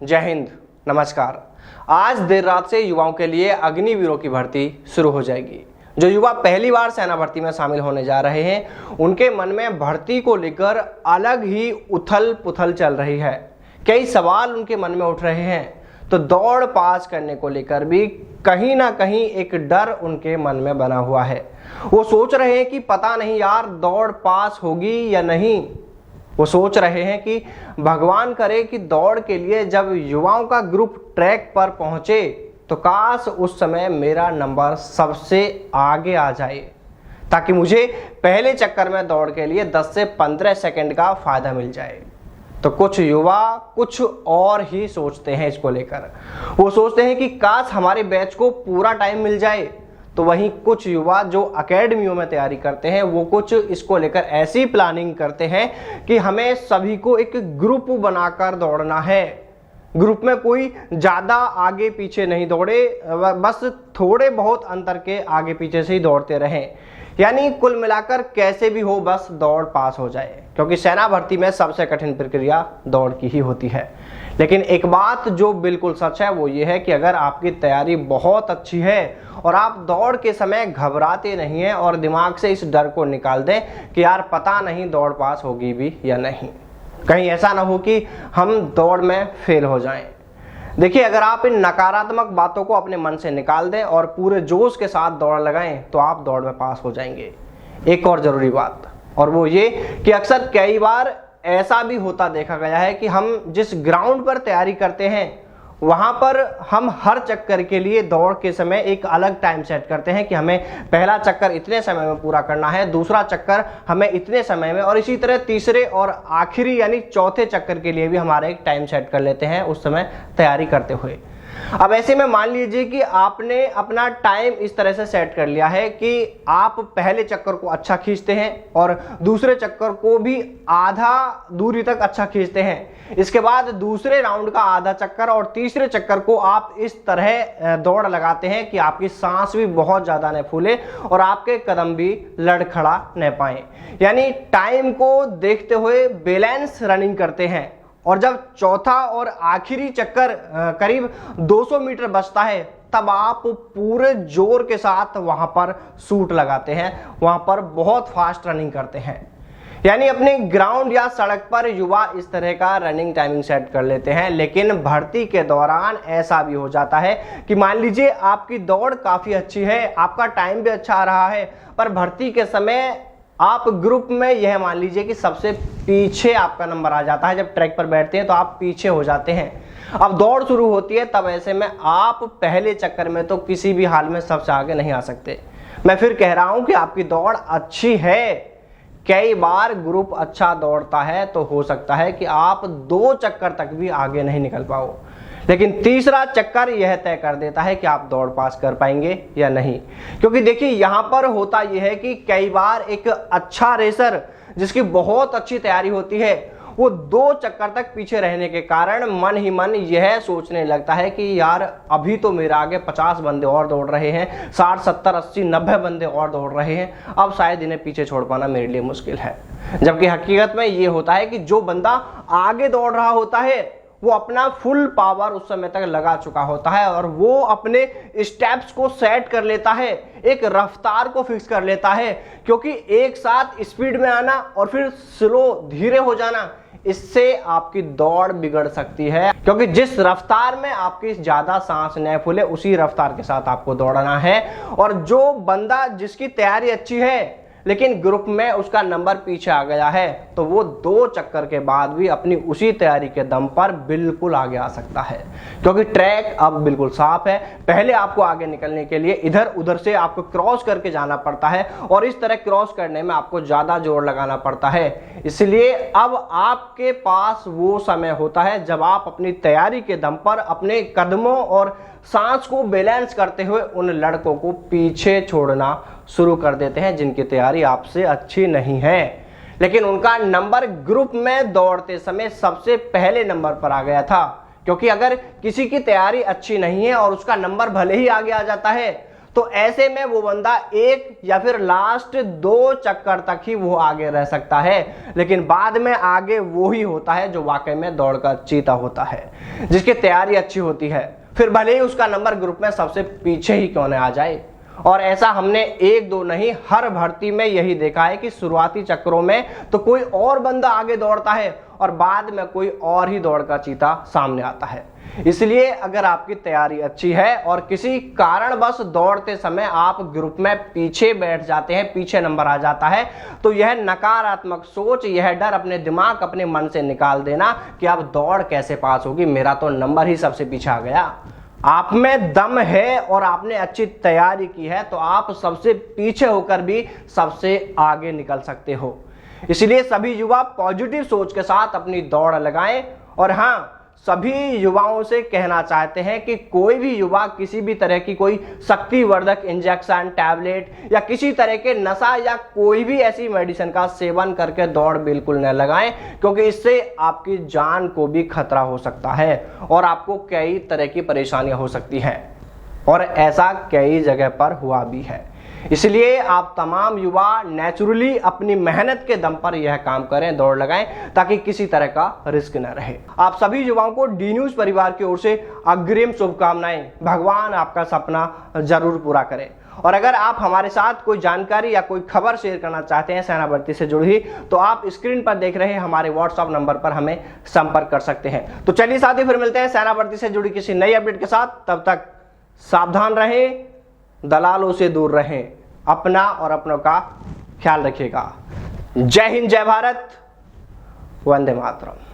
जय हिंद, नमस्कार। आज देर रात से युवाओं के लिए अग्निवीरों की भर्ती शुरू हो जाएगी। जो युवा पहली बार सेना भर्ती में शामिल होने जा रहे हैं, उनके मन में भर्ती को लेकर अलग ही उथल पुथल चल रही है। कई सवाल उनके मन में उठ रहे हैं, तो दौड़ पास करने को लेकर भी कहीं ना कहीं एक डर उनके मन में बना हुआ है। वो सोच रहे हैं कि पता नहीं यार दौड़ पास होगी या नहीं। वो सोच रहे हैं कि भगवान करे कि दौड़ के लिए जब युवाओं का ग्रुप ट्रैक पर पहुंचे तो काश उस समय मेरा नंबर सबसे आगे आ जाए, ताकि मुझे पहले चक्कर में दौड़ के लिए 10 से 15 सेकंड का फायदा मिल जाए। तो कुछ युवा कुछ और ही सोचते हैं इसको लेकर। वो सोचते हैं कि काश हमारे बैच को पूरा टाइम मिल जाए। तो वहीं कुछ युवा जो एकेडमियों में तैयारी करते हैं, वो कुछ इसको लेकर ऐसी प्लानिंग करते हैं कि हमें सभी को एक ग्रुप बनाकर दौड़ना है। ग्रुप में कोई ज़्यादा आगे पीछे नहीं दौड़े, बस थोड़े बहुत अंतर के आगे पीछे से ही दौड़ते रहें। यानी कुल मिलाकर कैसे भी हो बस दौड़ पास हो जाए, क्योंकि सेना भर्ती में सबसे कठिन प्रक्रिया दौड़ की ही होती है। लेकिन एक बात जो बिल्कुल सच है वो ये है कि अगर आपकी तैयारी बहुत अच्छी है और आप दौड़ के समय घबराते नहीं हैं और दिमाग से इस डर को निकाल दें कि यार पता नहीं दौड़ पास होगी भी या नहीं, कहीं ऐसा ना हो कि हम दौड़ में फेल हो जाएं। देखिए, अगर आप इन नकारात्मक बातों को अपने मन से निकाल दें और पूरे जोश के साथ दौड़ लगाएं तो आप दौड़ में पास हो जाएंगे। एक और ज़रूरी बात, और वो ये कि अक्सर कई बार ऐसा भी होता देखा गया है कि हम जिस ग्राउंड पर तैयारी करते हैं वहाँ पर हम हर चक्कर के लिए दौड़ के समय एक अलग टाइम सेट करते हैं कि हमें पहला चक्कर इतने समय में पूरा करना है, दूसरा चक्कर हमें इतने समय में, और इसी तरह तीसरे और आखिरी यानी चौथे चक्कर के लिए भी हमारा एक टाइम सेट कर लेते हैं उस समय तैयारी करते हुए। अब ऐसे में मान लीजिए कि आपने अपना टाइम इस तरह से सेट कर लिया है कि आप पहले चक्कर को अच्छा खींचते हैं और दूसरे चक्कर को भी आधा दूरी तक अच्छा खींचते हैं। इसके बाद दूसरे राउंड का आधा चक्कर और तीसरे चक्कर को आप इस तरह दौड़ लगाते हैं कि आपकी सांस भी बहुत ज़्यादा न फूले और आपके कदम भी लड़खड़ा न पाए। यानी टाइम को देखते हुए बैलेंस रनिंग करते हैं। और जब चौथा और आखिरी चक्कर करीब 200 मीटर बचता है तब आप पूरे जोर के साथ वहां पर शूट लगाते हैं, वहां पर बहुत फास्ट रनिंग करते हैं। यानी अपने ग्राउंड या सड़क पर युवा इस तरह का रनिंग टाइमिंग सेट कर लेते हैं। लेकिन भर्ती के दौरान ऐसा भी हो जाता है कि मान लीजिए आपकी दौड़ काफ़ी अच्छी है, आपका टाइम भी अच्छा आ रहा है, पर भर्ती के समय आप ग्रुप में यह मान लीजिए कि सबसे पीछे आपका नंबर आ जाता है। जब ट्रैक पर बैठते हैं तो आप पीछे हो जाते हैं। अब दौड़ शुरू होती है, तब ऐसे में आप पहले चक्कर में तो किसी भी हाल में सबसे आगे नहीं आ सकते। मैं फिर कह रहा हूं कि आपकी दौड़ अच्छी है, कई बार ग्रुप अच्छा दौड़ता है तो हो सकता है कि आप 2 चक्कर तक भी आगे नहीं निकल पाओ, लेकिन तीसरा चक्कर यह तय कर देता है कि आप दौड़ पास कर पाएंगे या नहीं। क्योंकि देखिए, यहाँ पर होता यह है कि कई बार एक अच्छा रेसर जिसकी बहुत अच्छी तैयारी होती है, वो 2 चक्कर तक पीछे रहने के कारण मन ही मन यह सोचने लगता है कि यार अभी तो मेरे आगे 50 बंदे और दौड़ रहे हैं, 60, 70, 80, 90 बंदे और दौड़ रहे हैं, अब शायद इन्हें पीछे छोड़ पाना मेरे लिए मुश्किल है। जबकि हकीकत में ये होता है कि जो बंदा आगे दौड़ रहा होता है वो अपना फुल पावर उस समय तक लगा चुका होता है और वो अपने स्टेप्स को सेट कर लेता है, एक रफ्तार को फिक्स कर लेता है। क्योंकि एक साथ स्पीड में आना और फिर स्लो धीरे हो जाना, इससे आपकी दौड़ बिगड़ सकती है। क्योंकि जिस रफ्तार में आपकी ज्यादा सांस न फूले उसी रफ्तार के साथ आपको दौड़ना है। और जो बंदा जिसकी तैयारी अच्छी है लेकिन ग्रुप में उसका नंबर पीछे आ गया है, तो वो 2 चक्कर के बाद भी अपनी उसी तैयारी के दम पर बिल्कुल आगे आ सकता है। क्योंकि ट्रैक अब बिल्कुल साफ है। पहले आपको आगे निकलने के लिए इधर उधर से आपको क्रॉस करके जाना पड़ता है और इस तरह क्रॉस करने में आपको ज़्यादा जोर लगाना पड़ता है। इसलिए अब आपके पास वो समय होता है जब आप अपनी तैयारी के दम पर अपने कदमों और सांस को बैलेंस करते हुए उन लड़कों को पीछे छोड़ना शुरू कर देते हैं जिनकी तैयारी आपसे अच्छी नहीं है, लेकिन उनका नंबर ग्रुप में दौड़ते समय सबसे पहले नंबर पर आ गया था। क्योंकि अगर किसी की तैयारी अच्छी नहीं है और उसका नंबर भले ही आगे आ जाता है तो ऐसे में वो बंदा एक या फिर लास्ट 2 चक्कर तक ही वो आगे रह सकता है, लेकिन बाद में आगे वो ही होता है जो वाकई में दौड़ का चीता होता है, जिसकी तैयारी अच्छी होती है, फिर भले ही उसका नंबर ग्रुप में सबसे पीछे ही क्यों न आ जाए। और ऐसा हमने 1-2 नहीं, हर भर्ती में यही देखा है कि शुरुआती चक्करों में तो कोई और बंदा आगे दौड़ता है और बाद में कोई और ही दौड़ का चीता सामने आता है। इसलिए अगर आपकी तैयारी अच्छी है और किसी कारणवश दौड़ते समय आप ग्रुप में पीछे बैठ जाते हैं, पीछे नंबर आ जाता है, तो यह नकारात्मक सोच, यह डर अपने दिमाग, अपने मन से निकाल देना कि अब दौड़ कैसे पास होगी, मेरा तो नंबर ही सबसे पीछे आ गया। आप में दम है और आपने अच्छी तैयारी की है तो आप सबसे पीछे होकर भी सबसे आगे निकल सकते हो। इसलिए सभी युवा पॉजिटिव सोच के साथ अपनी दौड़ लगाएं। और हाँ, सभी युवाओं से कहना चाहते हैं कि कोई भी युवा किसी भी तरह की कोई शक्तिवर्धक इंजेक्शन, टैबलेट या किसी तरह के नशा या कोई भी ऐसी मेडिसिन का सेवन करके दौड़ बिल्कुल न लगाएं, क्योंकि इससे आपकी जान को भी खतरा हो सकता है और आपको कई तरह की परेशानियां हो सकती हैं, और ऐसा कई जगह पर हुआ भी है। इसलिए आप तमाम युवा नेचुरली अपनी मेहनत के दम पर यह काम करें, दौड़ लगाएं, ताकि किसी तरह का रिस्क न रहे। आप सभी युवाओं को डी न्यूज परिवार की ओर से अग्रिम शुभकामनाएं। भगवान आपका सपना जरूर पूरा करें। और अगर आप हमारे साथ कोई जानकारी या कोई खबर शेयर करना चाहते हैं सेना भर्ती से जुड़ी, तो आप स्क्रीन पर देख रहे हमारे व्हाट्सएप नंबर पर हमें संपर्क कर सकते हैं। तो चलिए साथी, फिर मिलते हैं सेना भर्ती से जुड़ी किसी नई अपडेट के साथ। तब तक सावधान रहें, दलालों से दूर रहें, अपना और अपनों का ख्याल रखिएगा। जय हिंद, जय भारत, वंदे मातरम।